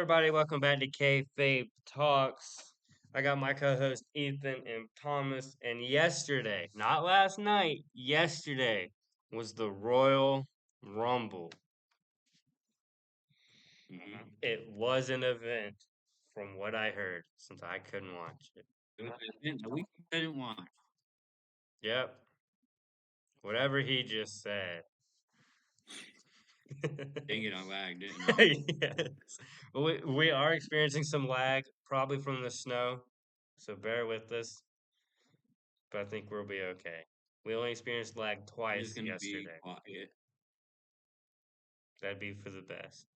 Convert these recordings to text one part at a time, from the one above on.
everybody? Welcome back to Kayfabe Talks. I got my co-host Ethan and Thomas, and yesterday, not last night, yesterday was the Royal Rumble. It was an event, from what I heard, since I couldn't watch it. It was an event that we couldn't watch. Yep, whatever he just said. Dang it, I lagged, didn't I? Yes. We are experiencing some lag, probably from the snow, so bear with us. But I think we'll be okay. We only experienced lag I'm just twice gonna be yesterday. quiet. That'd be for the best.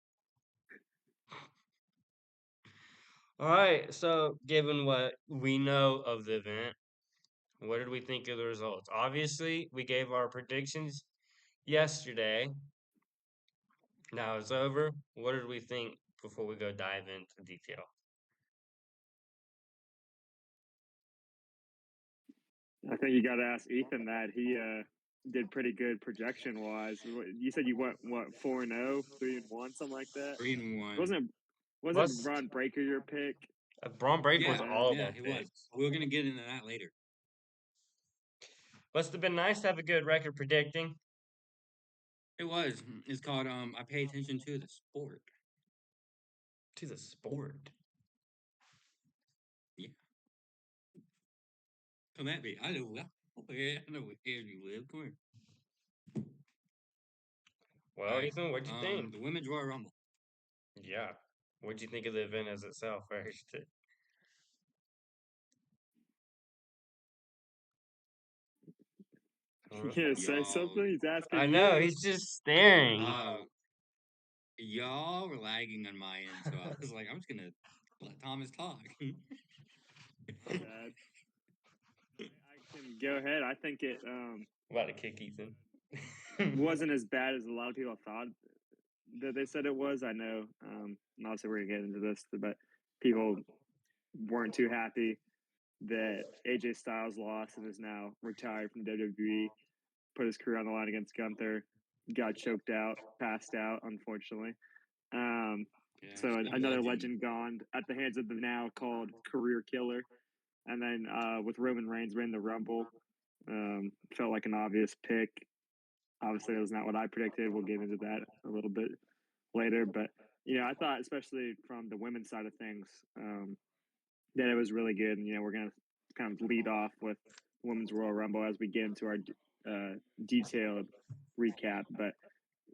All right, so given what we know of the event, what did we think of the results? Obviously, we gave our predictions yesterday. Now it's over. What did we think before we go dive into detail? I think you got to ask Ethan that. He did pretty good projection wise. You said you went what 4-0, 3-1, something like that. 3-1. Wasn't Ron Breaker your pick? Braun Breaker was Yeah, all of yeah, our he was. picks. We're gonna get into that later. Must have been nice to have a good record predicting. It was. It's called I pay attention to the sport. To the sport. Yeah. Come at me. I know where you live. Come here. Well, All right. Ethan, what'd you think? The women's Royal Rumble. Yeah. What'd you think of the event as itself first? Yeah, say Y'all, something. He's asking I you. know, he's just staring. y'all were lagging on my end, so I was like, I'm just gonna let Thomas talk. Bad. I can go ahead. I think it About to kick Ethan. wasn't as bad as a lot of people thought that they said it was. I know. And obviously, we're gonna get into this, but people weren't too happy that AJ Styles lost and is now retired from WWE. Put his career on the line against Gunther. Got choked out, passed out, unfortunately. Yeah, So he's a another legend. legend gone at the hands of the now called career killer. And then with Roman Reigns winning the Rumble, felt like an obvious pick. Obviously, it was not what I predicted. We'll get into that a little bit later. But, I thought, especially from the women's side of things, that it was really good. And, we're going to kind of lead off with Women's Royal Rumble as we get into our detailed recap. But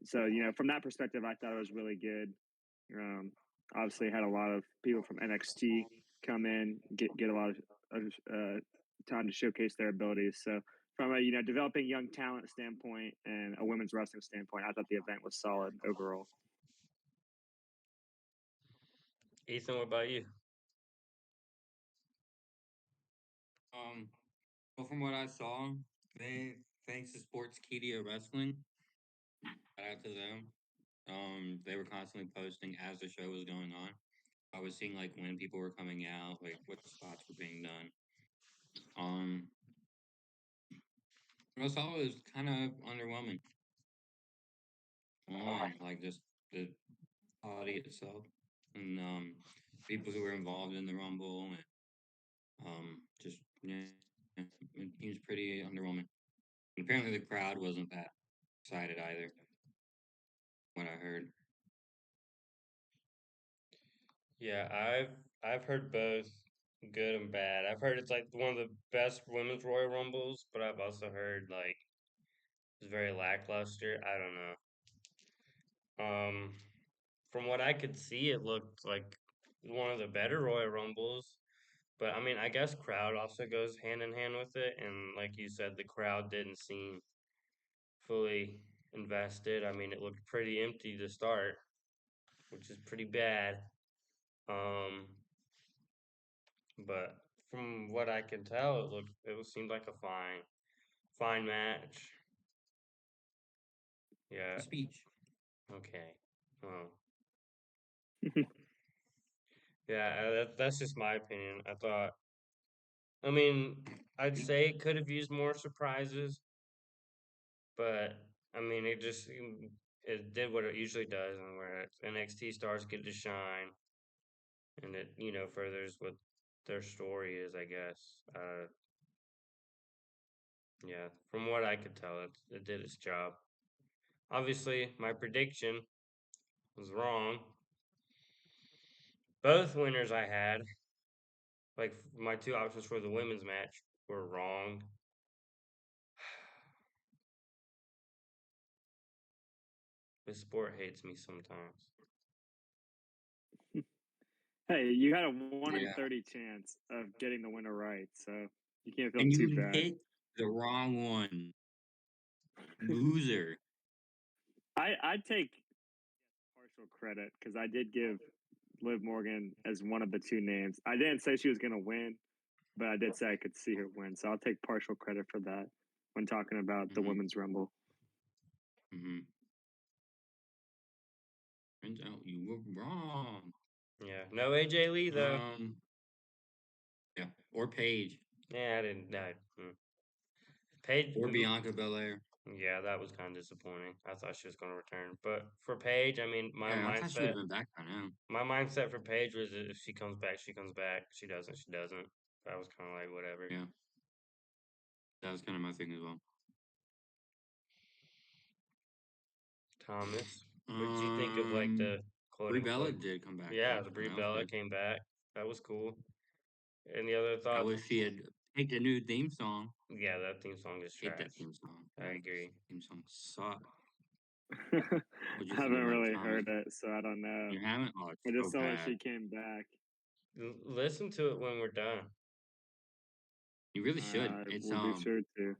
so, from that perspective, I thought it was really good. Obviously, had a lot of people from NXT come in, get a lot of time to showcase their abilities. So, from a developing young talent standpoint and a women's wrestling standpoint, I thought the event was solid overall. Ethan, what about you? Well, from what I saw, thanks to Sportskeeda Wrestling, shout out to them. They were constantly posting as the show was going on. I was seeing like when people were coming out, like what spots were being done. What I saw was kind of underwhelming. Like just the quality itself and people who were involved in the Rumble and just yeah, it seems pretty underwhelming. And apparently the crowd wasn't that excited either. What I heard. Yeah, I've heard both good and bad. I've heard it's like one of the best women's Royal Rumbles, but I've also heard like it's very lackluster. I don't know. From what I could see, it looked like one of the better Royal Rumbles. But I mean, I guess crowd also goes hand in hand with it, and like you said, the crowd didn't seem fully invested. I mean, it looked pretty empty to start, which is pretty bad. Um, but from what I can tell, it seemed like a fine match. Yeah. Speech. Okay. Well, yeah. That's just my opinion. I mean, I'd say it could have used more surprises, but I mean, it did what it usually does, and where NXT stars get to shine. and it furthers what their story is, I guess. Yeah, from what I could tell, it did its job. Obviously, my prediction was wrong. Both winners I had, like my two options for the women's match, were wrong. This sport hates me sometimes. Hey, you had a 1 in Yeah. 30 chance of getting the winner right, so you can't feel And too you bad. hit the wrong one. Loser. I'd take partial credit because I did give Liv Morgan as one of the two names. I didn't say she was going to win, but I did say I could see her win. So I'll take partial credit for that when talking about the Mhm. women's rumble. Mhm. Turns out you were wrong. Yeah, no AJ Lee though. Yeah, or Paige, Yeah, I didn't. Paige. or Bianca Belair. Yeah, that was kind of disappointing. I thought she was going to return, but for Paige, I mean, Yeah, I thought she would have been back by now. my mindset for Paige was if she comes back, she comes back. She doesn't, she doesn't. That was kind of like whatever. Yeah, that was kind of my thing as well. Thomas, what did you think of like the quote Brie Bella unquote? did come back. Yeah, Though, the so Brie that was Bella good. came back. That was cool. Any other I thoughts? wish she had picked a new theme song. Yeah, that theme song is Hate that trash. theme song. I agree. Theme song suck. I What'd you think haven't of that, really Thomas? heard it, so I don't know. You haven't? Oh, it's I so just saw that bad. she came back. Listen to it when we're done. You really should. I It's will be sure to.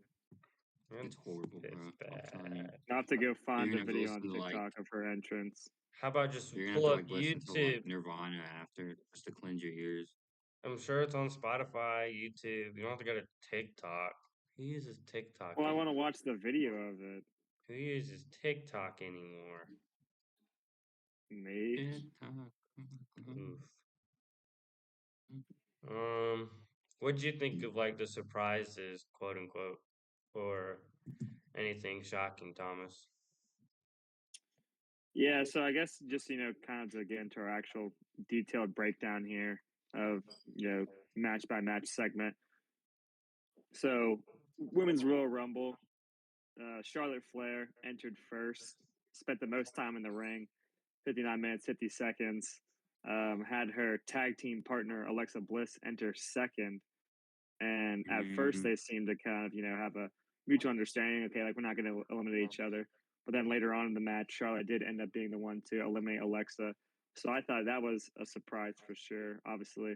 it's horrible, It's bro. I'm telling you. bad. I'll have to go You're find gonna the have to video on listen to like TikTok of her entrance. How about just you're gonna have pull to up like listen to like YouTube? Nirvana after just to cleanse your ears. I'm sure it's on Spotify, YouTube. You don't have to go to TikTok. Who uses TikTok Well, I want to anymore? watch the video of it. Who uses TikTok anymore? Me. TikTok. Oof. What'd you think of like the surprises, quote unquote, or anything shocking, Thomas? Yeah, so I guess just kind of to get into our actual detailed breakdown here of match by match segment. So, women's Royal Rumble, Charlotte Flair entered first, spent the most time in the ring, 59 minutes 50 seconds. Had her tag team partner Alexa Bliss enter second, and at first Mm-hmm. they seemed to kind of have a mutual understanding. Okay, like we're not going to eliminate each other. But then later on in the match, Charlotte did end up being the one to eliminate Alexa. So I thought that was a surprise for sure. Obviously,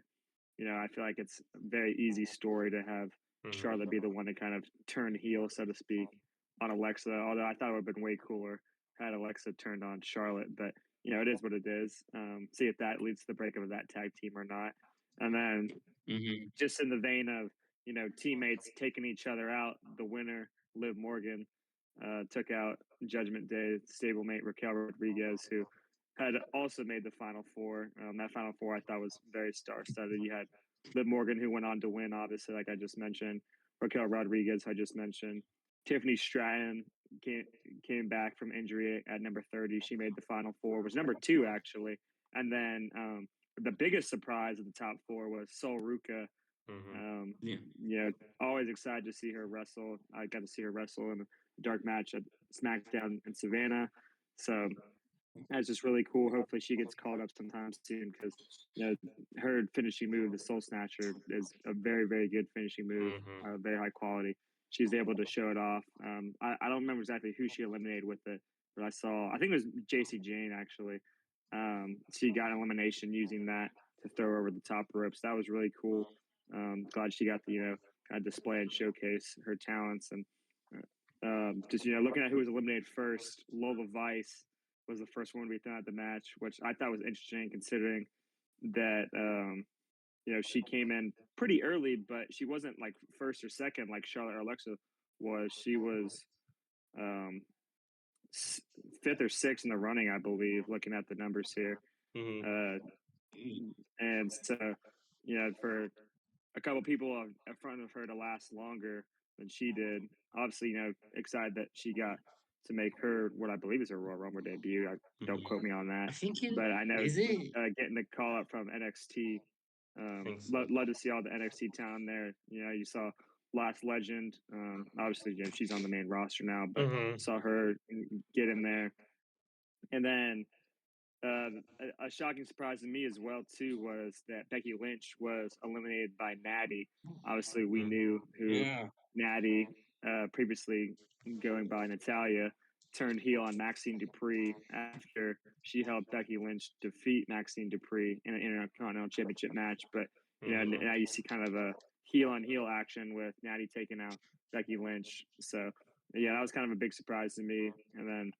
I feel like it's a very easy story to have Charlotte be the one to kind of turn heel, so to speak, on Alexa. Although I thought it would have been way cooler had Alexa turned on Charlotte. But it is what it is. See if that leads to the breakup of that tag team or not. And then Mm-hmm. just in the vein of teammates taking each other out, the winner Liv Morgan took out Judgment Day stablemate Raquel Rodriguez, who had also made the Final Four. That Final Four I thought was very star-studded. You had Liv Morgan, who went on to win, obviously, like I just mentioned. Raquel Rodriguez, I just mentioned. Tiffany Stratton came back from injury at number 30. She made the Final Four, was number 2 actually. And then the biggest surprise of the top 4 was Sol Ruka. Yeah. Always excited to see her wrestle. I got to see her wrestle in a dark match at SmackDown in Savannah. So that's just really cool. Hopefully she gets called up sometime soon because her finishing move, the Soul Snatcher, is a very very good finishing move, very high quality. She's able to show it off. I don't remember exactly who she eliminated with it, but I think it was JC Jane actually. She got elimination using that to throw over the top ropes. That was really cool. Glad she got to kind of display and showcase her talents and just looking at who was eliminated first. Lola Vice was the first one to be thrown out the match, which I thought was interesting considering that she came in pretty early, but she wasn't like first or second like Charlotte or Alexa was. She was um, fifth or sixth in the running, I believe. Looking at the numbers here, and so for a couple people in front of her to last longer than she did. Obviously, excited that she got to make her what I believe is her Royal Rumble debut. Don't quote me on I that, think but I know is it. getting the call up from NXT. think so. Love to see all the NXT talent there. You know, you saw Last Legend. Obviously, you know, she's on the main roster now, but Mm-hmm. saw her get in there. And then a shocking surprise to me as well too was that Becky Lynch was eliminated by Natty. Obviously, we knew who Yeah. Natty, previously going by Natalia, turned heel on Maxine Dupree after she helped Becky Lynch defeat Maxine Dupree in an Intercontinental Championship match. But you know, Mhm. now you see kind of a heel on heel action with Natty taking out Becky Lynch. So yeah, that was kind of a big surprise to me. And then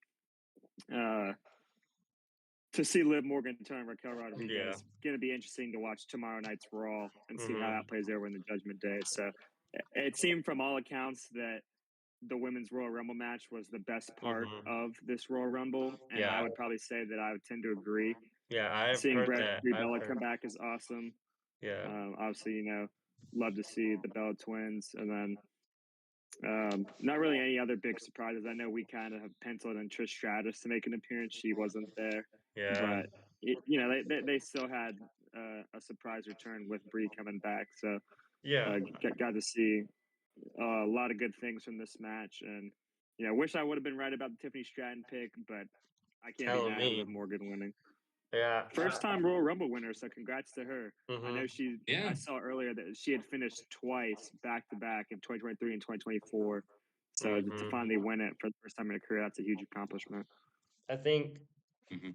to see Liv Morgan turn Raquel Rodriguez, Yeah. going to be interesting to watch tomorrow night's Raw and see how Mhm. that plays over in the Judgment Day. So it seemed from all accounts that the women's Royal Rumble match was the best part Mhm. of this Royal Rumble, and I Yeah. would probably say that I would tend to agree. Yeah, I've Seeing heard that. Brie I've Bella heard. come back is awesome. Yeah. Obviously, you know, love to see the Bella twins, and then not really any other big surprises. I know we kind of have penciled in Trish Stratus to make an appearance. She wasn't there, Yeah. but you know they still had a surprise return with Brie coming back. So Yeah. got to see a lot of good things from this match, and you know, wish I would have been right about the Tiffany Stratton pick, but I can't be Telling mad at me. Liv Morgan winning. Yeah. First time Royal Rumble winner, so congrats to her. I know Mhm. Yeah. I saw earlier that she had finished twice back to back in 2023 and 2024. So to Mhm. finally win it for the first time in her career, that's a huge accomplishment. I think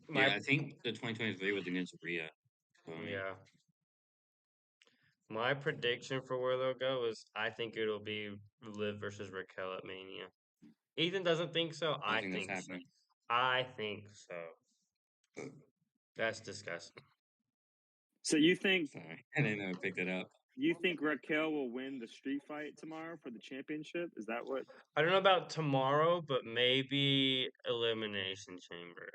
my Yeah, I think the 2023 was against Rhea. So, I mean, yeah. My prediction for where they'll go is I think it'll be Liv versus Raquel at Mania. Ethan doesn't think so. I I don't think that's think so. happening. I think so. That's disgusting. So you think Sorry, I didn't know I picked it up. Raquel will win the street fight tomorrow for the championship? Is that what? I don't know about tomorrow, but maybe Elimination Chamber.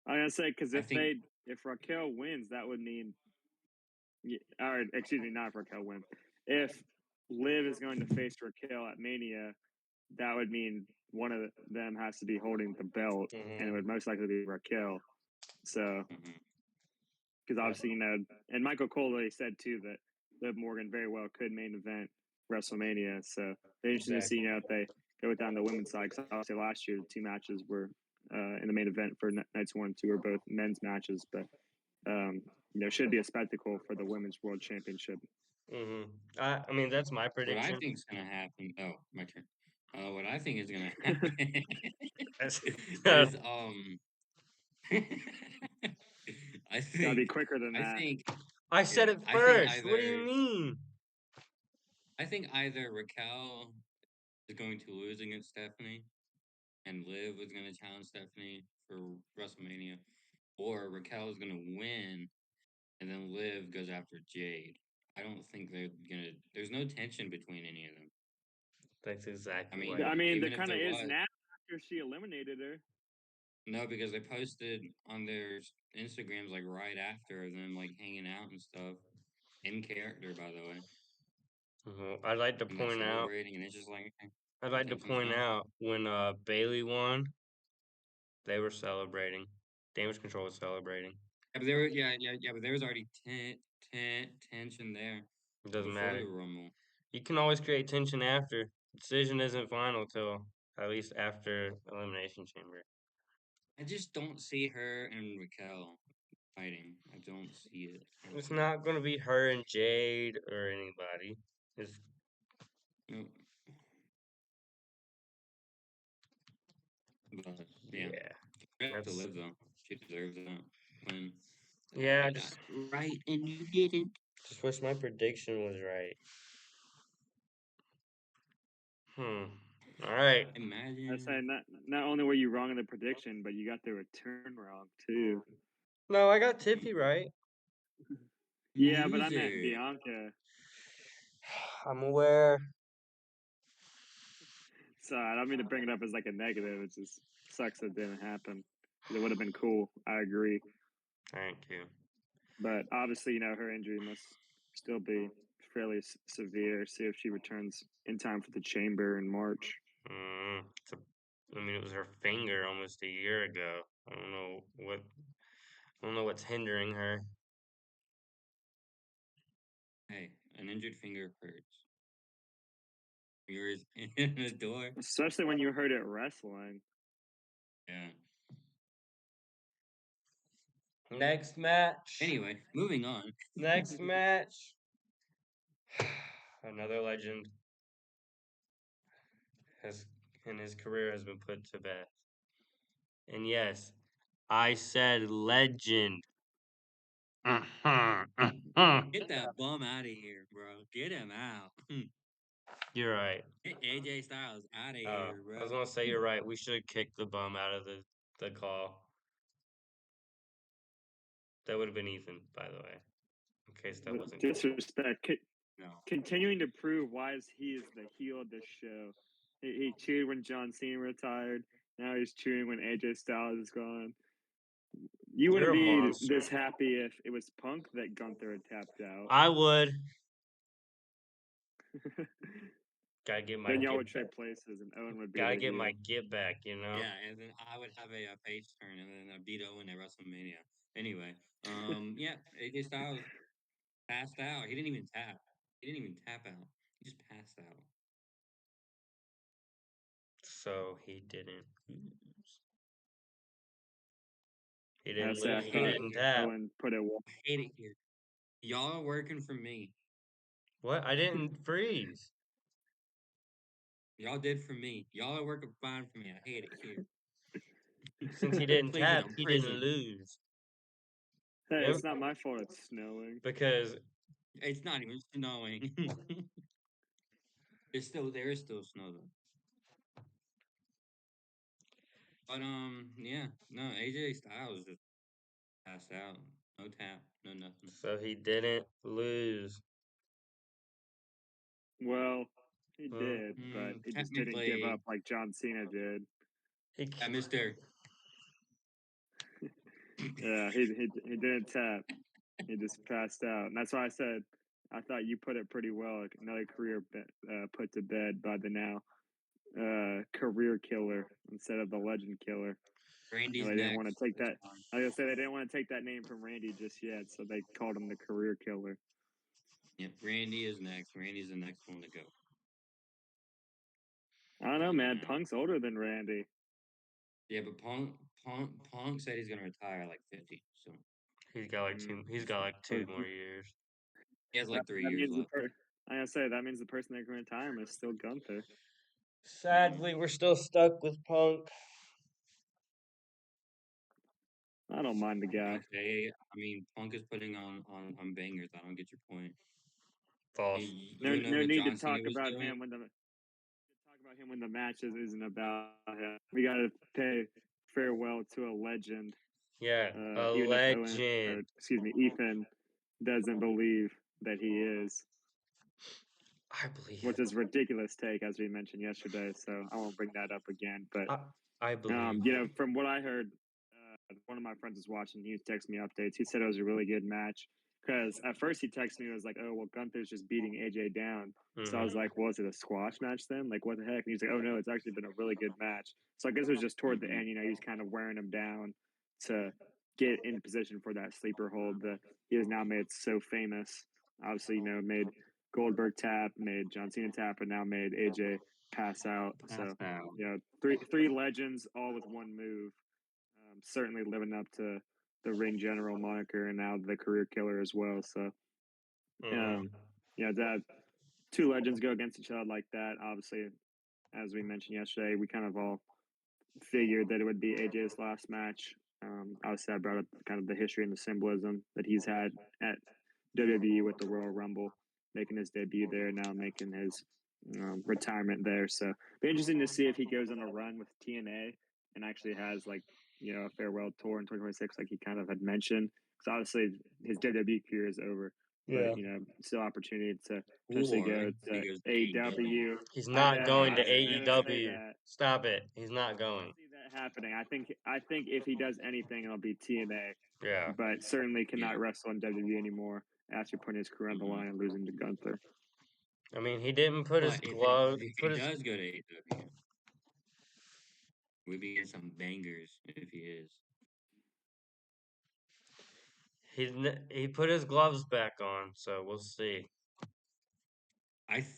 I'm gonna say because I think if Raquel wins, that would mean, or excuse me, not if Raquel wins. If Liv is going to face Raquel at Mania, that would mean one of them has to be holding the belt, and it Mhm. would most likely be Raquel. So, mhm. because Yeah. obviously, you know, and Michael Cole said too that Liv Morgan very well could main event WrestleMania. So, they're interesting to see, you know, if they go down the women's side. Because obviously, last year the two matches were in the main event for nights 1 and 2 were both men's matches, but you know, should be a spectacle for the women's world championship. Mhm. I mean that's my What I prediction. think is gonna happen. Oh, my turn. What I think is gonna happen That's- is I Gotta be think quicker than I that. think I said yeah it first. What do you mean? I think either Raquel is going to lose against Stephanie and Liv is going to challenge Stephanie for WrestleMania, or Raquel is going to win and then Liv goes after Jade. I don't think they're gonna. There's no tension between any of them. That's I exactly mean, what I it mean, there even if kind of there is was, now after she eliminated her. no, because they posted on their Instagrams like right after them like hanging out and stuff in character, by the way, I'd like to and they're point out. celebrating, and it's just like I'd like to tension's point gone. out when Bailey won, they were celebrating. Damage Control was celebrating. Yeah, but there were yeah, but there was already tension there It doesn't before matter. the Rumble. You can always create tension after. Decision isn't final till at least after Elimination Chamber. I just don't see her and Raquel fighting. I don't see it It's happening. not gonna be her and Jade or anybody. It's No, but yeah, yeah. congrats to That's Liv though. She deserves that win. yeah. I got it right, and you didn't. Just wish my prediction was right. All right. I Imagine say not only were you wrong in the prediction, but you got the return wrong too. No, I got Tiffy right. Yeah, but I meant loser. Bianca. I'm aware. So I don't mean to bring it up as like a negative. It just sucks that it didn't happen. It would have been cool. I agree. Thank you. But obviously, you know, her injury must still be fairly severe. See if she returns in time for the chamber in March. It's a I mean, it was her finger almost a year ago. I don't know what's hindering her. Hey, an injured finger hurts. Yours in the door. Especially when you heard it wrestling. Yeah. Next match. Anyway, moving on. Next match. Another legend has in his career has been put to bed. And yes, I said legend. Get that bum out of here, bro. Get him out. You're right. Get AJ Styles out of Oh, here, bro. I was gonna say you're right. We should kick the bum out of the call. That would have been Ethan, by the way, in case that wasn't clear. Disrespect. No. Continuing to prove why he is the heel of this show. He cheered when John Cena retired. Now he's cheering when AJ Styles is gone. You You're wouldn't a be monster. this happy if it was Punk that Gunther had tapped out. I would. Gotta get my Then y'all get would trade back. places, and Owen would be Gotta the get heel. my get back, you know? Yeah, and then I would have a face turn, and then I'd beat Owen at WrestleMania. Anyway, yeah, AJ Styles passed out. He didn't even tap. He didn't even tap out. He just passed out. So he didn't lose. He I didn't say I lose. He thought didn't tap. Owen put it well. I hate it here. Y'all are working for me. What? I didn't freeze. Y'all did for me. Y'all are working fine for me. I hate it here. Since he didn't Please, tap, I'm he prison. didn't lose. Hey, Yep. it's not my fault it's snowing. Because It's not even snowing. There is still snow though. But yeah, no, AJ Styles just passed out. No tap, no nothing. so he didn't lose. Well, he Well, did, but he just didn't give technically, up like John Cena did. he Mister. Yeah, he didn't tap. He just passed out, and that's why I said I thought you put it pretty well. Like another career put to bed by the now career killer instead of the legend killer. Randy's They didn't want to next. take that. It's fine. Like I said, they didn't want to take that name from Randy just yet, so they called him the career killer. Yep, Randy is next. Randy's the next one to go. I don't know, man. Punk's older than Randy. Yeah, but Punk said he's gonna retire at like 50. So he's got like two. He's got like 2 more years. he has like 3 That years means left. like I say, that means the person that can retire is still Gunther. Sadly, we're still stuck with Punk. I don't mind the guy. Okay, I mean Punk is putting on bangers. I don't get your point. False. You know No what need to John talk Cena was about doing? him when the matches isn't about him. We got to pay farewell to a legend. Yeah, a Even if Owen, or legend. excuse me, Ethan doesn't believe that he is, I believe. which is a ridiculous take, as we mentioned yesterday. So I won't bring that up again. But I believe. from what I heard, one of my friends was watching. He was texting me updates. He said it was a really good match. Because at first he texted me, it was like, oh, well, Gunther's just beating AJ down. So I was like, well, is it a squash match then? Like, what the heck? And he's like, oh, no, it's actually been a really good match. So I guess it was just toward the end, he was kind of wearing him down to get in position for that sleeper hold that he has now made so famous. Obviously, made Goldberg tap, made John Cena tap, and now made AJ pass out. So, three legends all with one move. Certainly living up to the ring general moniker and now the career killer as well. So, that two legends go against each other like that. Obviously, as we mentioned yesterday, we kind of all figured that it would be AJ's last match. Obviously, I brought up kind of the history and the symbolism that he's had at WWE with the Royal Rumble, making his debut there, now making his retirement there. So, be interesting to see if he goes on a run with TNA and actually has a farewell tour in 2026, like he kind of had mentioned. Because obviously, his WWE career is over. Yeah. But still opportunity to potentially go to AEW. He's not going to I was gonna say AEW. that. Stop it. He's not going. See that happening. I think if he does anything, it'll be TNA. Yeah. But certainly cannot wrestle in WWE anymore after putting his career on the line and losing to Gunther. I mean, he didn't put his But glove. if he does go to AEW, We'd be getting some bangers if he is. He put his gloves back on, so we'll see.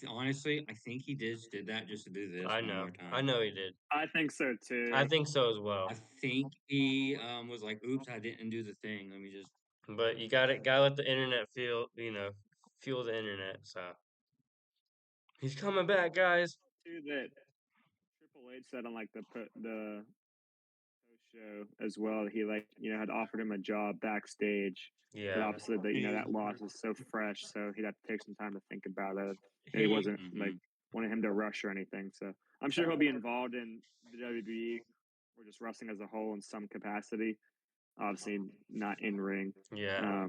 Honestly, I think he just did that just to do this I one know. more time. I know he did. I think so too. I think so as well. I think he was like, "Oops, I didn't do the thing. Let me just." But you gotta let the internet fuel the internet. So he's coming back, guys. Too that Triple H said on like the post show as well. He had offered him a job backstage. But Yeah. obviously that loss is so fresh, so he'd have to take some time to think about it. And he wasn't like wanting him to rush or anything. So I'm sure he'll be involved in the WWE or just wrestling as a whole in some capacity. Obviously not in ring. Yeah.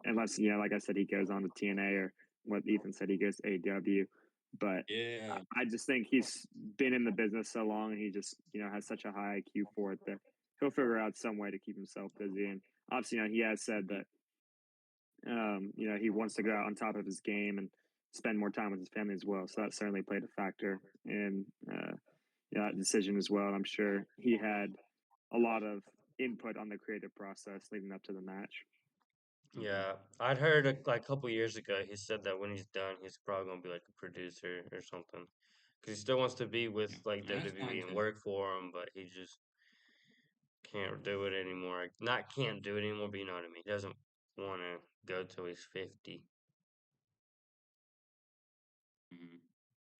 Unless like I said, he goes on to TNA or what Ethan said, he goes to AEW. But Yeah. I just think he's been in the business so long, and he just has such a high IQ for it that he'll figure out some way to keep himself busy. And obviously, he has said that he wants to go out on top of his game and spend more time with his family as well. So that certainly played a factor in that decision as well. And I'm sure he had a lot of input on the creative process leading up to the match. Yeah, I'd heard like a couple years ago he said that when he's done, he's probably gonna be like a producer or something, because he still wants to be with like That's WWE fine and too. work for him, but he just can't do it anymore. Not can't do it anymore, but you know what I mean. He doesn't want to go till he's 50.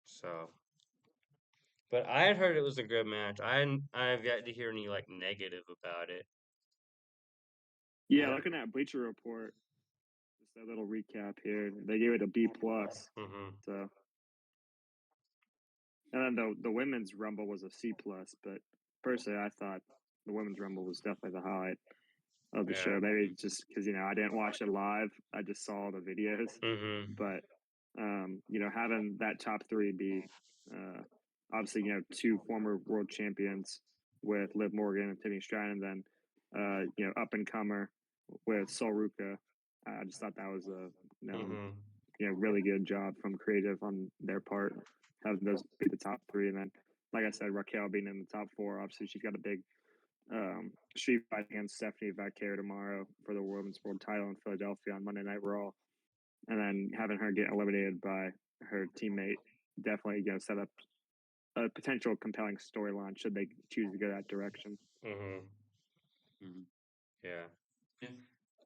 So, but I had heard it was a good match. I have yet to hear any like negative about it. Yeah, looking at Bleacher Report, just a little recap here. They gave it a B plus. So, and then the women's Rumble was a C plus. But personally, I thought the women's Rumble was definitely the highlight of the show. Maybe just because I didn't watch it live, I just saw the videos. But having that top three be obviously two former world champions with Liv Morgan and Timmy Stratton, and then up and comer with Sol Ruca. I just thought that was a really good job from creative on their part, having those be the top three, and then like I said, Raquel being in the top four. Obviously, she's got a big street fight against Stephanie Vaquer tomorrow for the women's world title in Philadelphia on Monday Night Raw, and then having her get eliminated by her teammate definitely set up a potential compelling storyline should they choose to go that direction. Yeah.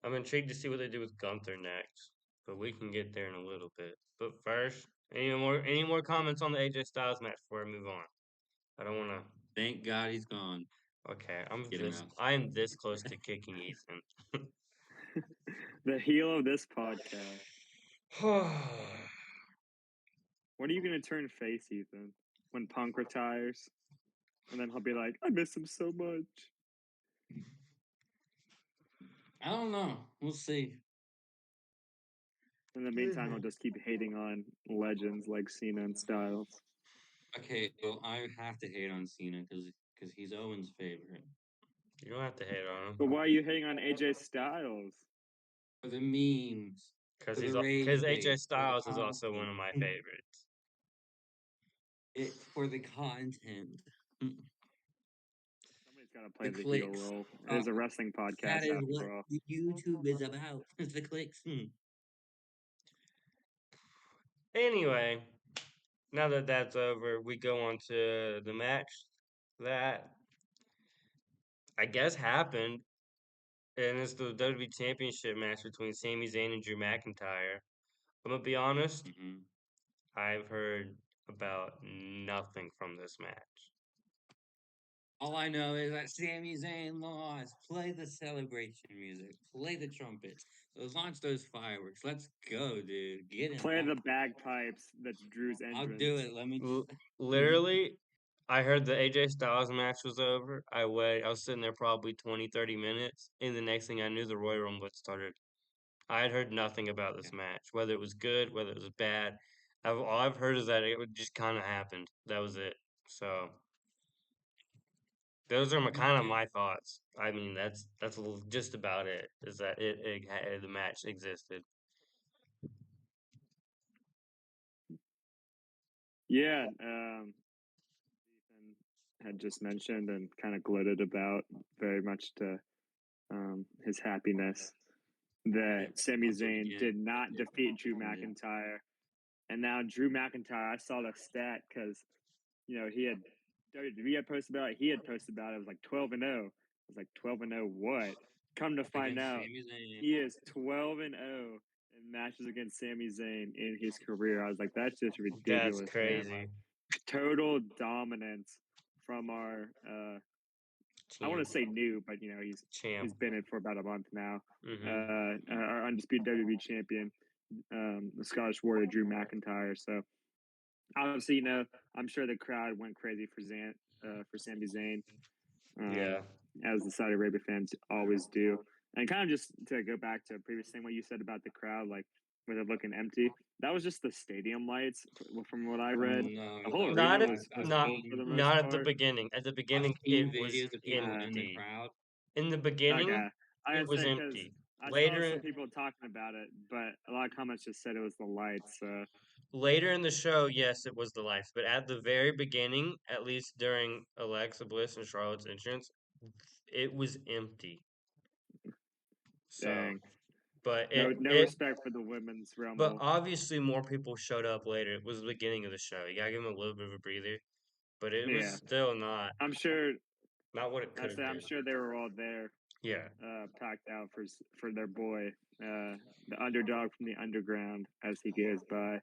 I'm intrigued to see what they do with Gunther next, but we can get there in a little bit. But first, any more comments on the AJ Styles match before I move on? I don't want to. Thank God he's gone. Okay, I am this close to kicking Ethan. The heel of this podcast. When are you going to turn face, Ethan? When Punk retires? And then he'll be like, I miss him so much. I don't know. We'll see. In the meantime, he'll just keep hating on legends like Cena and Styles. Okay, well, I have to hate on Cena because he's Owen's favorite. You don't have to hate on him. But why are you hating on AJ Styles? For the memes. Because AJ Styles is also one of my favorites. For the content. Somebody's got to play the heel role. It is a wrestling podcast. That is what YouTube is about. The clicks. Anyway, now that that's over, we go on to the match that I guess happened, and it's the WWE Championship match between Sami Zayn and Drew McIntyre. I'm gonna be honest, I've heard about nothing from this match. All I know is that Sami Zayn lost. Play the celebration music. Play the trumpets. Let's launch those fireworks. Let's go, dude. Get in. Play the bagpipes. That's Drew's entrance. I'll do it. Let me. Literally, I heard the AJ Styles match was over. I was sitting there probably 20, 30 minutes, and the next thing I knew, the Royal Rumble had started. I had heard nothing about this match, whether it was good, whether it was bad. All I've heard is that it just kind of happened. That was it. So those are kind of my thoughts. I mean, that's just about it. Is that the match existed? Yeah, had just mentioned and kind of gloated about very much to his happiness that Yeah, Sami I'll do it Zayn again. did not Yeah, defeat Drew yeah. McIntyre. And now Drew McIntyre, I saw the stat because he had WWE had posted about it. He had posted about it. It was like 12-0. I was like 12-0. What? Come to find Against out, Sami Zayn. he is 12-0 in matches against Sami Zayn in his career. I was like, that's just That's ridiculous, man. crazy. Total dominance from our I want Champ. to say new, but he's Champ. been in for about a month now. Mm-hmm. Our undisputed WWE champion, the Scottish Warrior Drew McIntyre. So obviously, I'm sure the crowd went crazy for Sami Zayn, Yeah. as the Saudi Arabia fans always do. And kind of just to go back to a previous thing, what you said about the crowd, like with it looking empty, that was just the stadium lights, from what I read. No, The whole I've, arena Not at was I've not full for seen the most not at the part. beginning. At the I've beginning, seen it was videos of people in the empty. crowd. In the beginning, Okay, I it was understand because empty. I saw Later some in people talking about it, but a lot of comments just said it was the lights. later in the show, yes, it was the lights, but at the very beginning, at least during Alexa Bliss and Charlotte's entrance, it was empty. So, Dang, but no respect for the women's but rumble. obviously more people showed up later. It was the beginning of the show. You gotta give them a little bit of a breather, but it was Yeah, still not I'm sure. what it could have I'm been. sure they were all there, Yeah, packed out for their boy, the underdog from the underground, as he goes by.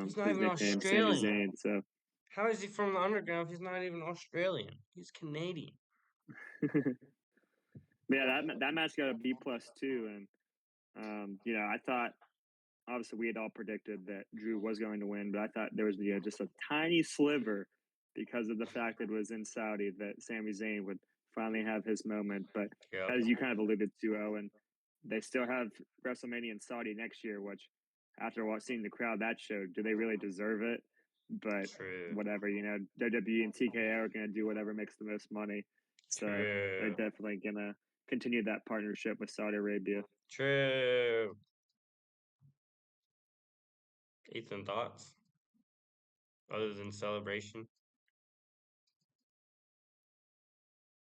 he's not His even nickname, Sami Australian. Zayn. So, How is he from the underground if he's not even Australian? He's Canadian. yeah, that match got a B+ too, and I thought obviously we had all predicted that Drew was going to win, but I thought there was just a tiny sliver because of the fact that it was in Saudi that Sami Zayn would finally have his moment. But Yep. as you kind of alluded to, Owen, they still have WrestleMania in Saudi next year, which after seeing the crowd that showed, do they really deserve it? But True. whatever, WWE and TKO are going to do whatever makes the most money. So they're True. definitely going to continue that partnership with Saudi Arabia. True. Ethan, thoughts other than celebration?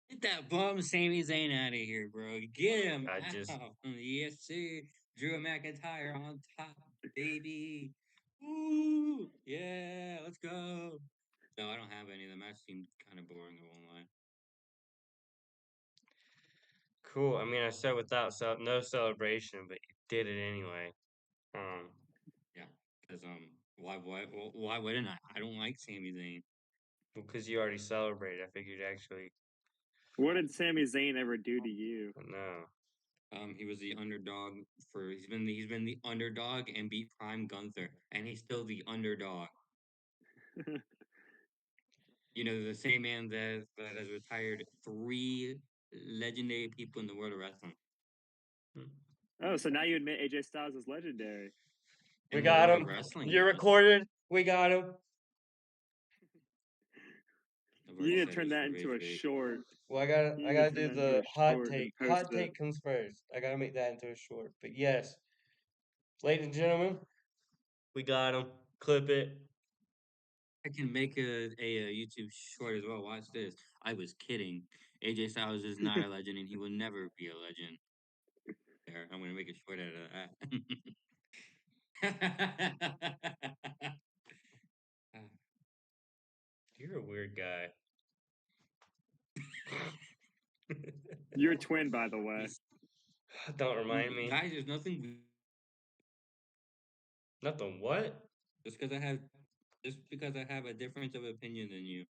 Get that bum Sami Zayn out of here, bro. Get him I out. just Yes, sir. Drew McIntyre on top, baby. Woo! Yeah, let's go. No, I don't have any. The match seemed kind of boring, I won't lie. cool. I mean, I said without no celebration, but you did it anyway. Um, Yeah, because why wouldn't I? I don't like Sami Zayn. because you already celebrated, I figured actually What did Sami Zayn ever do to you? no. He was the underdog he's been the underdog and beat Prime Gunther, and he's still the underdog. The same man that has retired 3 legendary people in the world of wrestling. Oh, so now you admit AJ Styles is legendary. We In the got world of him. wrestling, You're yes. recorded. We got him. I've You already need to said it turn was that for into a babyface. short. Well, I You need to gotta turn do that into the a short and post hot it. take comes first. I gotta make that into a short. But yes, ladies and gentlemen, we got him. Clip it. I can make a YouTube short as well. Watch this. I was kidding. AJ Styles is not a legend, and he will never be a legend. There, I'm gonna make a short out of that. You're a weird guy. You're a twin, by the way. Don't remind me. Guys, there's nothing. Nothing what? Just because I have a difference of opinion than you.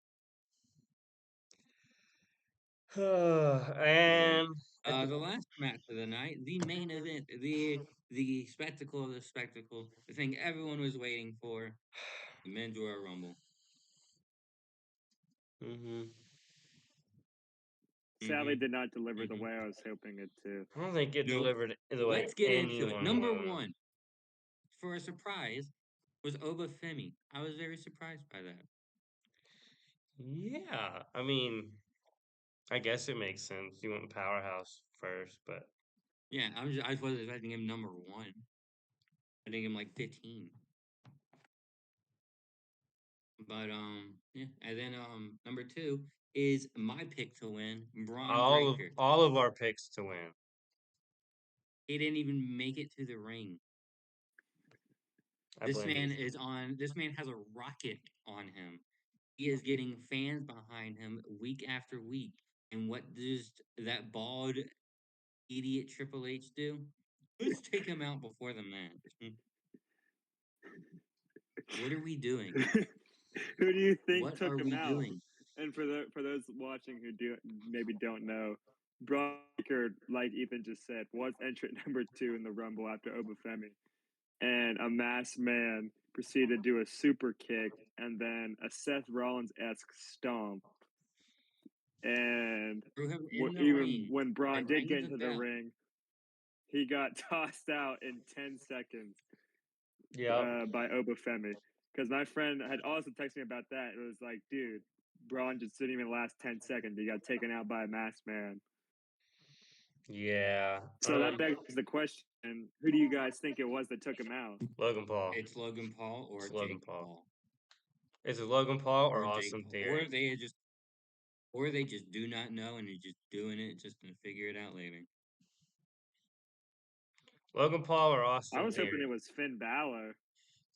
And The last match of the night, the main event, the spectacle of the spectacle, the thing everyone was waiting for, the Men's Royal Rumble. mm-hmm. Sadly, Mm-hmm. did not deliver the Mm-hmm. way I was hoping it to. I don't think it Nope. delivered the way Let's get into it. anyone Number wanted. 1, for a surprise, was Oba Femi. I was very surprised by that. Yeah, I mean, I guess it makes sense. You went Powerhouse first, but Yeah, I was expecting him number 1. I think him like 15. But Yeah, and then number 2 is my pick to win, Braun All of Breaker. all of our picks to win. He didn't even make it to the ring. I blame these. This man has a rocket on him. He is getting fans behind him week after week. And what does that bald idiot Triple H do? Let's take him out before the match. What are we doing? Who do you think What took are him we out? doing? And for those watching who maybe don't know, Braun Breaker, like Ethan just said, was entrant number 2 in the Rumble after Obafemi, and a masked man proceeded to do a super kick and then a Seth Rollins esque stomp. And Threw him in the even ring. when They Braun did rang get the into the bell. ring, he got tossed out in 10 seconds Yep. by Obafemi. Because my friend had also texted me about that. It was like, dude, Braun just didn't even last 10 seconds. He got taken out by a masked man. Yeah. So that begs the question, who do you guys think it was that took him out? Logan Paul. It's Logan Paul or It's Logan Jake Paul. Paul. Is it Logan Paul or Or Jake Austin Paul. Theory? Or they just do not know and they're just doing it just to figure it out later. Logan Paul or I Austin was hoping Theory? it was Finn Balor.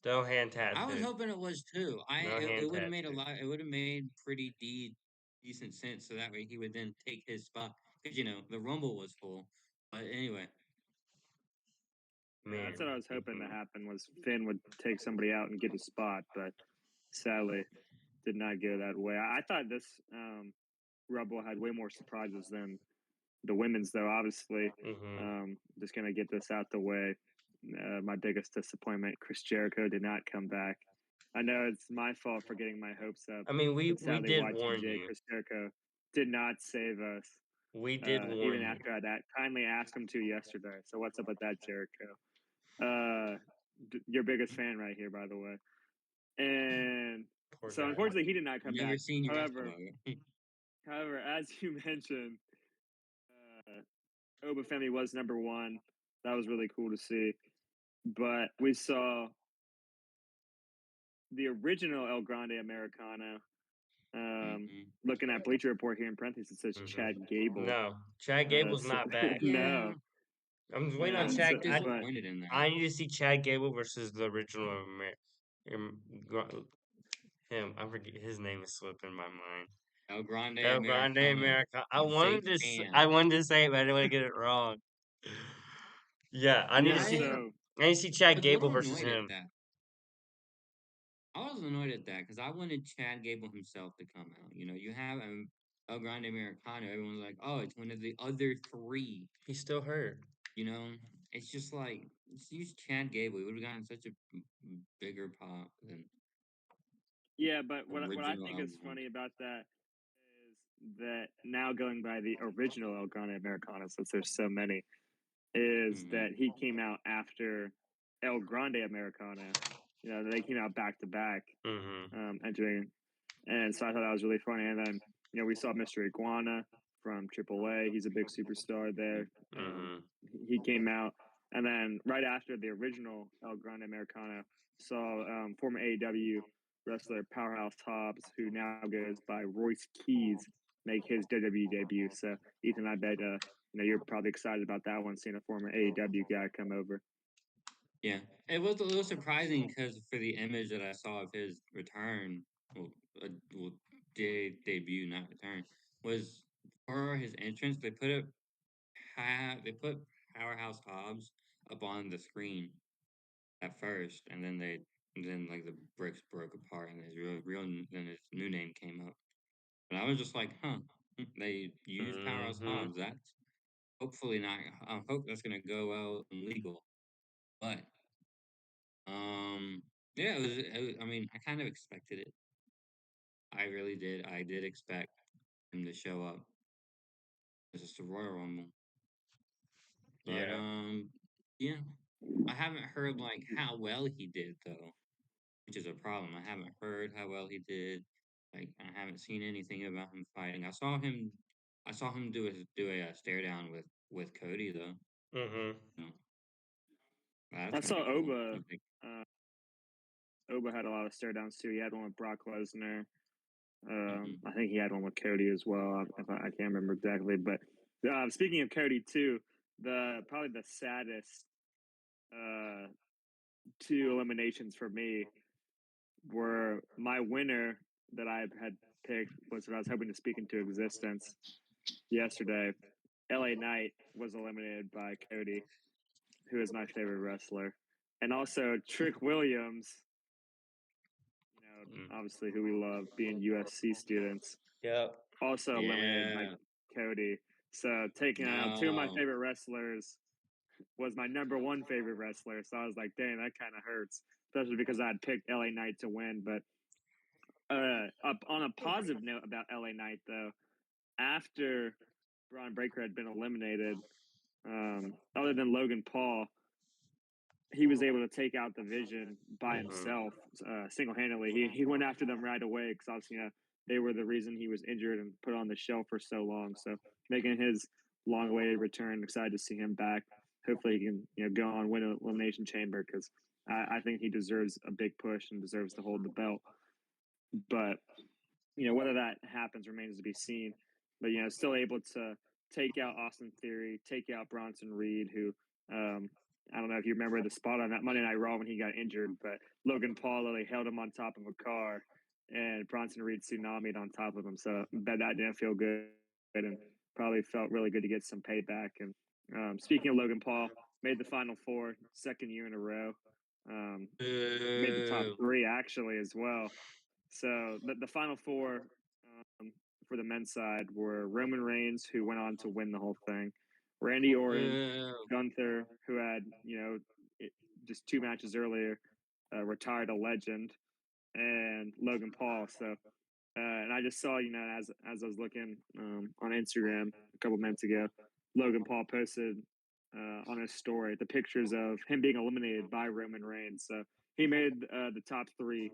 No hand I was tattoo. hoping it was too. No hand It would have made a tattoo. lot. It would have made pretty decent sense. So that way he would then take his spot because the Rumble was full. But anyway, Yeah, Man. that's what I was hoping to Mhm. happen was Finn would take somebody out and get a spot, but sadly did not go that way. I thought this Rumble had way more surprises than the women's, though. Obviously, Mhm. just gonna get this out the way. My biggest disappointment: Chris Jericho did not come back. I know it's my fault for getting my hopes up, I mean, we but sadly, did warn Y2J you. Chris Jericho did not save us. We did warn Even you. after I kindly asked him to yesterday. So what's up with that, Jericho? Your biggest fan right here, by the way. And Poor so guy. unfortunately, he did not come never back. seen you wrestle. However, as you mentioned, Obafemi was number 1. That was really cool to see. But we saw the original El Grande Americano. Looking at Bleacher Report here in parentheses, it says Chad Gable. No, Chad Gable's not back. No. I'm just waiting on I'm Chad. disappointed in that. I need to see Chad Gable versus the original him. I forget his name is slipping my mind. El Grande El Grande Americano. America. I Jake wanted to. fan. I wanted to say it, but I didn't want to get it wrong. Yeah, I need to see. So I need to see I Chad was a Gable little versus annoyed at him. that. I was annoyed at that because I wanted Chad Gable himself to come out. You have El Grande Americano. Everyone's like, oh, it's one of the other 3. He's still hurt. It's just like, let's use Chad Gable. He would have gotten such a bigger pop than yeah, but what I original think El is Grande. funny about that is that now going by the original El Grande Americano, since there's so many, is that he came out after El Grande Americana. They came out back to back, entering, and so I thought that was really funny. And then we saw Mr. Iguana from AAA. He's a big superstar there. He came out, and then right after the original El Grande Americana, saw former AEW wrestler Powerhouse Hobbs, who now goes by Royce Keys, make his WWE debut. So Ethan, I bet you're probably excited about that one, seeing a former AEW guy come over. Yeah, it was a little surprising because for the image that I saw of his return, well, debut, not return, was for his entrance. They put Powerhouse Hobbs up on the screen at first, and then like the bricks broke apart, and then his new name came up. And I was just like, huh, they used Powerhouse Hobbs. That's hopefully not. I hope that's gonna go well and legal, but. Yeah, I mean, I kind of expected it. I really did. I did expect him to show up. It's just a Royal Rumble. But yeah. I haven't heard like how well he did though, which is a problem. I haven't heard how well he did. Like I haven't seen anything about him fighting. I saw him do a stare down with Cody though. That's I gonna saw be cool. Oba. Oba had a lot of stare downs too. He had one with Brock Lesnar. I think he had one with Cody as well. I can't remember exactly, but speaking of Cody too, probably the saddest uh, two eliminations for me were my winner that I had picked was what I was hoping to speak into existence yesterday. LA Knight was eliminated by Cody, who is my favorite wrestler, and also Trick Williams. Obviously who we love, being USC students, Yep. also eliminated by Yeah. Cody. So taking out two of my No. favorite wrestlers was my number one favorite wrestler. So I was like, dang, that kind of hurts, especially because I had picked LA Knight to win. But up on a positive note about LA Knight, though, after Braun Breaker had been eliminated, other than Logan Paul, he was able to take out the Vision by himself, single handedly. He went after them right away because obviously, they were the reason he was injured and put on the shelf for so long. So making his long awaited return, excited to see him back. Hopefully, he can go on win an elimination chamber because I think he deserves a big push and deserves to hold the belt. But whether that happens remains to be seen. But still able to take out Austin Theory, take out Bronson Reed, who I don't know if you remember the spot on that Monday Night Raw when he got injured, but Logan Paul literally held him on top of a car, and Bronson Reed tsunamied on top of him. So that didn't feel good, and probably felt really good to get some payback. And speaking of Logan Paul, made the Final Four, second year in a row. Made the top three actually as well. So the Final Four for the men's side were Roman Reigns, who went on to win the whole thing, Randy Orton, Gunther, who had just 2 matches earlier retired a legend, and Logan Paul. So and I just saw as I was looking on Instagram a couple minutes ago, Logan Paul posted on his story the pictures of him being eliminated by Roman Reigns. So he made the top three.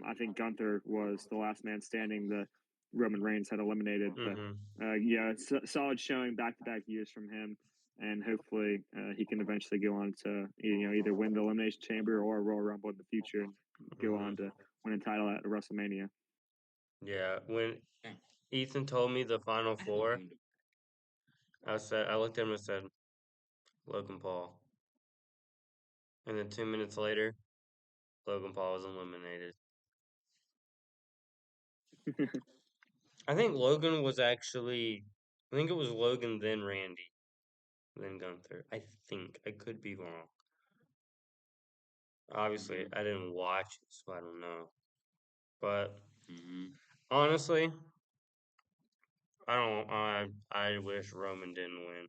I think Gunther was the last man standing that Roman Reigns had eliminated. But it's a solid showing back-to-back years from him, and hopefully he can eventually go on to either win the Elimination Chamber or a Royal Rumble in the future and go on to win a title at WrestleMania. Yeah, when Ethan told me the Final Four, I looked at him and said, Logan Paul. And then 2 minutes later, Logan Paul was eliminated. I think Logan was actually, I think it was Logan, then Randy, then Gunther. I think. I could be wrong. Obviously, I didn't watch it, so I don't know. But honestly, I wish Roman didn't win.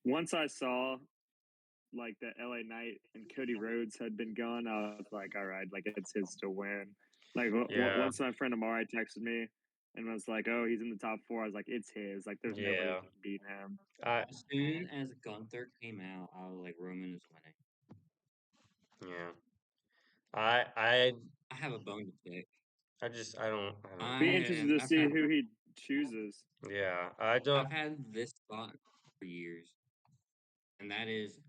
Once I saw like the LA Knight and Cody Rhodes had been gone, I was like, all right, like it's his to win. Like once my friend Amari texted me and was like, oh, he's in the top four, I was like, it's his. Like there's nobody that can beat him. As soon as Gunther came out, I was like, Roman is winning. Yeah. I have a bone to pick. I don't. Be interested to see who he chooses. Yeah, I don't. I've had this thought for years, and that is,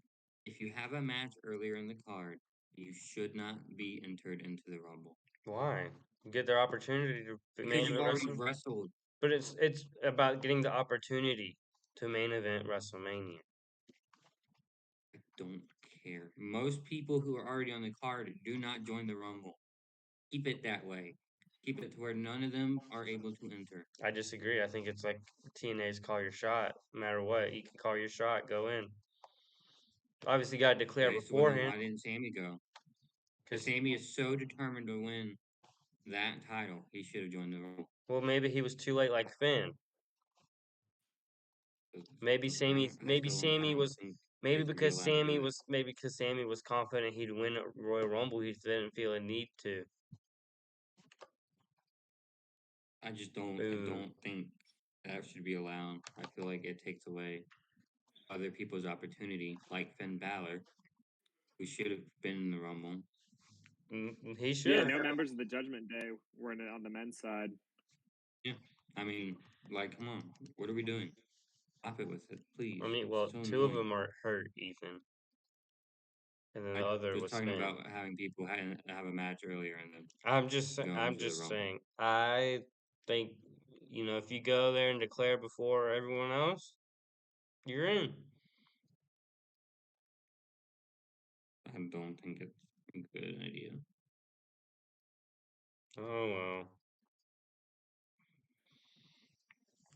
if you have a match earlier in the card, you should not be entered into the Rumble. Why? Get their opportunity to because you've already wrestled. But it's about getting the opportunity to main event WrestleMania. I don't care. Most people who are already on the card do not join the Rumble. Keep it that way. Keep it to where none of them are able to enter. I disagree. I think it's like TNA's call your shot. No matter what, you can call your shot, go in. Obviously, you got to declare beforehand. So why didn't Sammy go? Because Sammy is so determined to win that title, he should have joined the Rumble. Well, maybe he was too late, like Finn. Maybe Sammy was because Sammy was confident he'd win a Royal Rumble. He didn't feel a need to. I just don't think that should be allowed. I feel like it takes away other people's opportunity, like Finn Balor, who should have been in the Rumble. He should. Yeah, no members of the Judgment Day were on the men's side. Yeah, I mean, like, come on, what are we doing? Stop it with it, please. I mean, well, two of them are hurt, Ethan. and then I the other was was talking Finn. about having people have a match earlier and then I'm just going I'm to the just Rumble. saying. I think if you go there and declare before everyone else, you're in. I don't think it's a good idea. Oh well.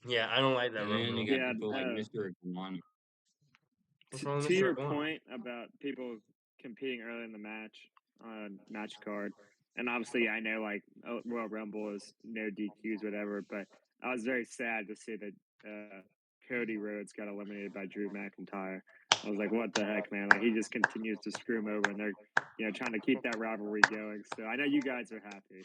Yeah, I don't like that And then Rumble. you got Yeah, people like Mr. Iguana. What's wrong with to Mr. your Iguana? point about people competing early in the match card, and obviously I know like Royal Rumble is no DQs, whatever, but I was very sad to see that Cody Rhodes got eliminated by Drew McIntyre. I was like, what the heck, man? Like he just continues to screw him over, and they're trying to keep that rivalry going. So I know you guys are happy,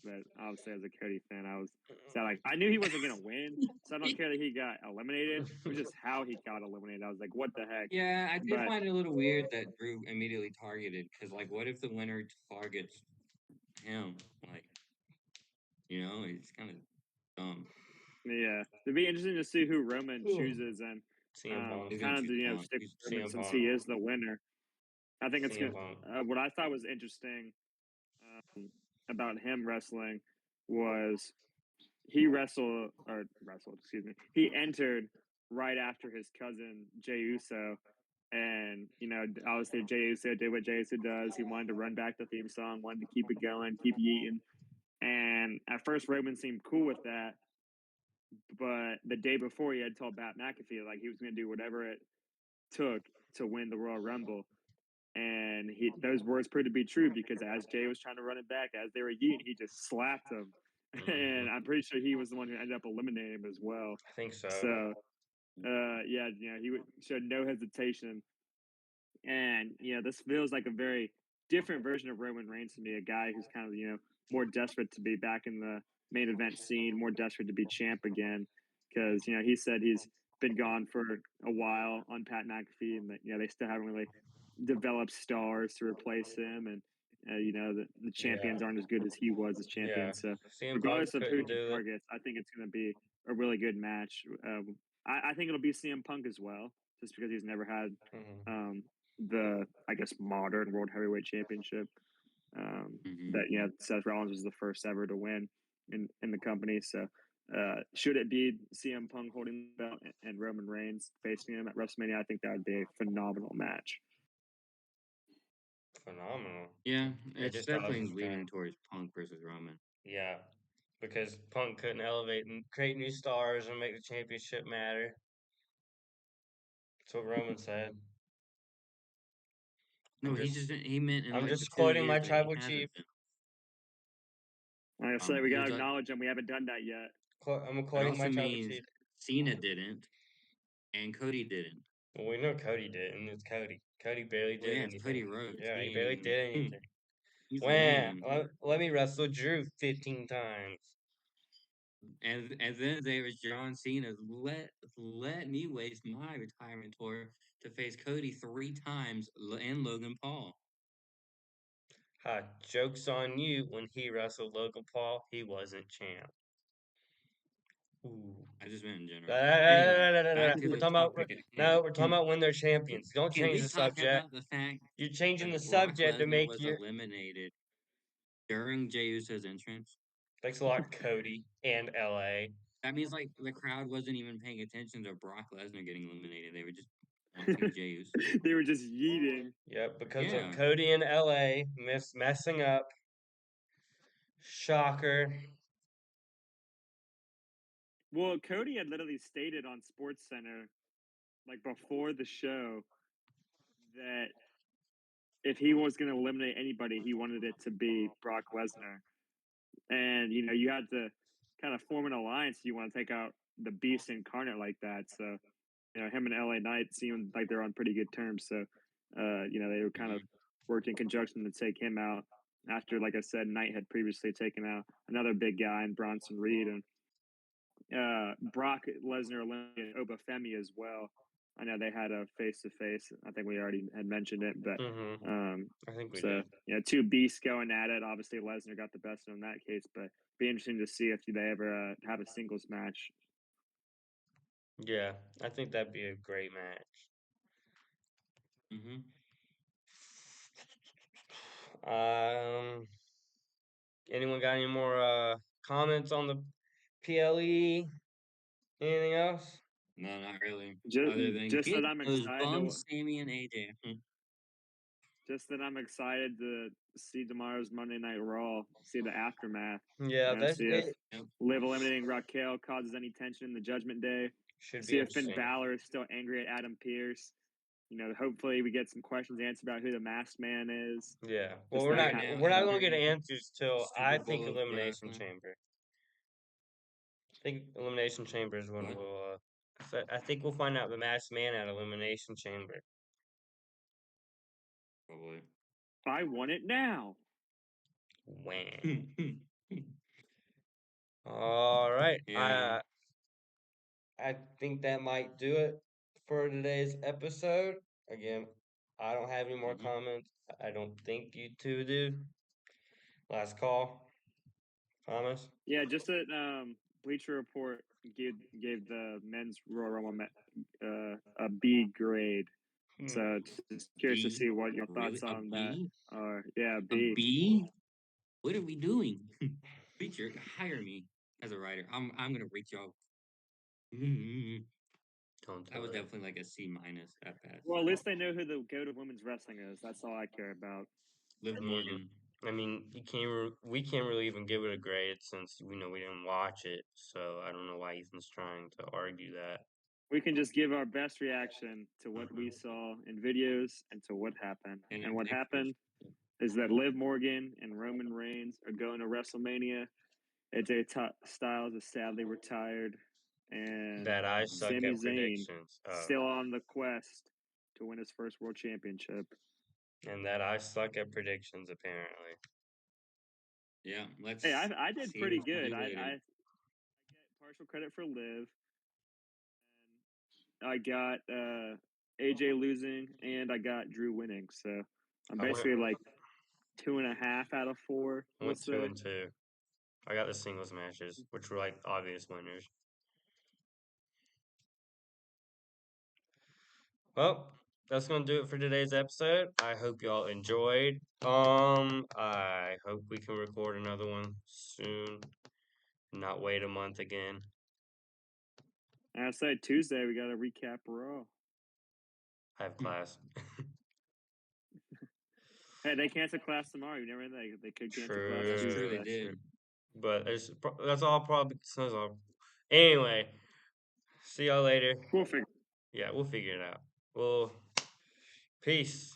but obviously as a Cody fan, I was sad. Like I knew he wasn't gonna win, so I don't care that he got eliminated. It was just how he got eliminated. I was like, what the heck? Yeah, I did But find it a little weird that Drew immediately targeted because, like, what if the winner targets him? Like, it's kind of dumb. yeah, it'd be interesting to see who Roman chooses and CM Punk. He's kind gonna of choose Punk. stick He's with Roman CM since Punk. he is the winner. I think it's CM gonna. Punk. What I thought was interesting about him wrestling was he excuse me, he entered right after his cousin Jey Uso. And obviously Jey Uso did what Jey Uso does. He wanted to run back the theme song, wanted to keep it going, keep eating. And at first, Roman seemed cool with that, but the day before, he had told Pat McAfee like he was going to do whatever it took to win the Royal Rumble. And those words proved to be true because as Jay was trying to run it back, as they were eating, he just slapped him. And I'm pretty sure he was the one who ended up eliminating him as well. I think so. So, yeah, he showed no hesitation. And this feels like a very different version of Roman Reigns to me, a guy who's kind of more desperate to be back in the main event scene, more desperate to be champ again, because he said he's been gone for a while on Pat McAfee, and that they still haven't really developed stars to replace him, and the champions aren't as good as he was as champion. Yeah. So CM Punk regardless of who couldn't he do it. targets, I think it's going to be a really good match. I think it'll be CM Punk as well, just because he's never had the modern World Heavyweight Championship. That Seth Rollins was the first ever to win in the company. So should it be CM Punk holding the belt and Roman Reigns facing him at WrestleMania, I think that would be a phenomenal match. Phenomenal. Yeah, It it's just definitely obviously leaning towards Punk versus Roman. Yeah, because Punk couldn't elevate and create new stars and make the championship matter. That's what Roman said. No, he meant in I'm like the just 2 quoting my years that he tribal hasn't chief. been. Like I said, we He gotta was like, acknowledge him. We haven't done that yet. I'm that quoting my also tribal means chief. Cena didn't and Cody didn't. Well, we know Cody did, and it's Cody. Cody barely Well, did yeah, it's anything. Cody Rhodes. Yeah, he He barely ain't did even. anything. He's Wham! lame. Let me wrestle Drew 15 times. And then there was John Cena. Let me waste my retirement tour to face Cody 3 times and Logan Paul. Ha, joke's on you. When he wrestled Logan Paul, he wasn't champ. Ooh. I just meant in general. Anyway, back to We're the talking about topic at no, hand. we're talking about when they're champions. Don't Can change we the talk subject. about the fact You're changing the that Brock subject to Lesnar make was your. eliminated during Jey Uso's entrance? Thanks a lot, Cody and LA. That means like the crowd wasn't even paying attention to Brock Lesnar getting eliminated. They were just watching Jey Uso. They were just yeeting. Yep, because Yeah. of Cody and LA messing up. Shocker. Well, Cody had literally stated on Sports Center, like before the show, that if he was going to eliminate anybody, he wanted it to be Brock Lesnar. And you had to kind of form an alliance. You want to take out the Beast incarnate like that. So him and LA Knight seemed like they're on pretty good terms. So they were kind of worked in conjunction to take him out after, like I said, Knight had previously taken out another big guy in Bronson Reed, and Brock Lesnar eliminated Obafemi as well. I know they had a face to face. I think we already had mentioned it, but I think we did. two beasts going at it. Obviously, Lesnar got the best in that case, but be interesting to see if they ever have a singles match. Yeah, I think that'd be a great match. Anyone got any more comments on the PLE? Anything else? No, not really. Just, Other than just get that I'm those excited. bums, Sammy and AJ. Just that I'm excited to see tomorrow's Monday Night Raw, see the aftermath. Yeah, that's see if it. Yep. Liv eliminating Raquel causes any tension in the Judgment Day. Should See be if Finn interesting. Balor is still angry at Adam Pearce. Hopefully we get some questions answered about who the Masked Man is. Yeah. Well, Just we're that not kind of- we're not gonna Super- get answers till Super I think Bowl of Elimination wrestling. Chamber. I think Elimination Chamber is when What? we'll. I think we'll find out the Masked Man at Elimination Chamber. Probably. I want it now. Wham. All right. Yeah. I think that might do it for today's episode. Again, I don't have any more Mhm. comments. I don't think you two do. Last call. Thomas? Yeah, just that Bleacher Report gave the men's Royal Rumble a B grade. So just curious to B? see what your Really? thoughts A on that B? are. Yeah, A B. B? What are we doing? Preacher, hire me as a writer. I'm gonna rate y'all. Don't That tell was it. definitely like a C minus at best. Well, at least they know who the goat of women's wrestling is. That's all I care about. Liv Morgan. I mean, we can't really even give it a grade since we know we didn't watch it. So I don't know why Ethan's trying to argue that. We can just give our best reaction to what we saw in videos and to what happened. And what pictures. happened is that Liv Morgan and Roman Reigns are going to WrestleMania. AJ Styles is sadly retired, and That I suck Sami at Zayn predictions. still on the quest to win his first world championship. And that I suck at predictions, apparently. Yeah, let's. Hey, I did see pretty who's gonna good. be I rated. get partial credit for Liv. And I got AJ losing, and I got Drew winning. So I'm I went- basically like 2.5 out of 4. I went 2 and 2. I got the singles matches, which were like obvious winners. Well, that's gonna do it for today's episode. I hope y'all enjoyed. I hope we can record another one soon. Not wait a month again. And I said Tuesday we got to recap Raw. I have class. Hey, they canceled class tomorrow. You never know they could cancel class That's Tuesday. true, they That's did. true. But that's all probably. That's all. Anyway, see y'all later. We'll figure. Yeah, we'll figure it out. Well, peace.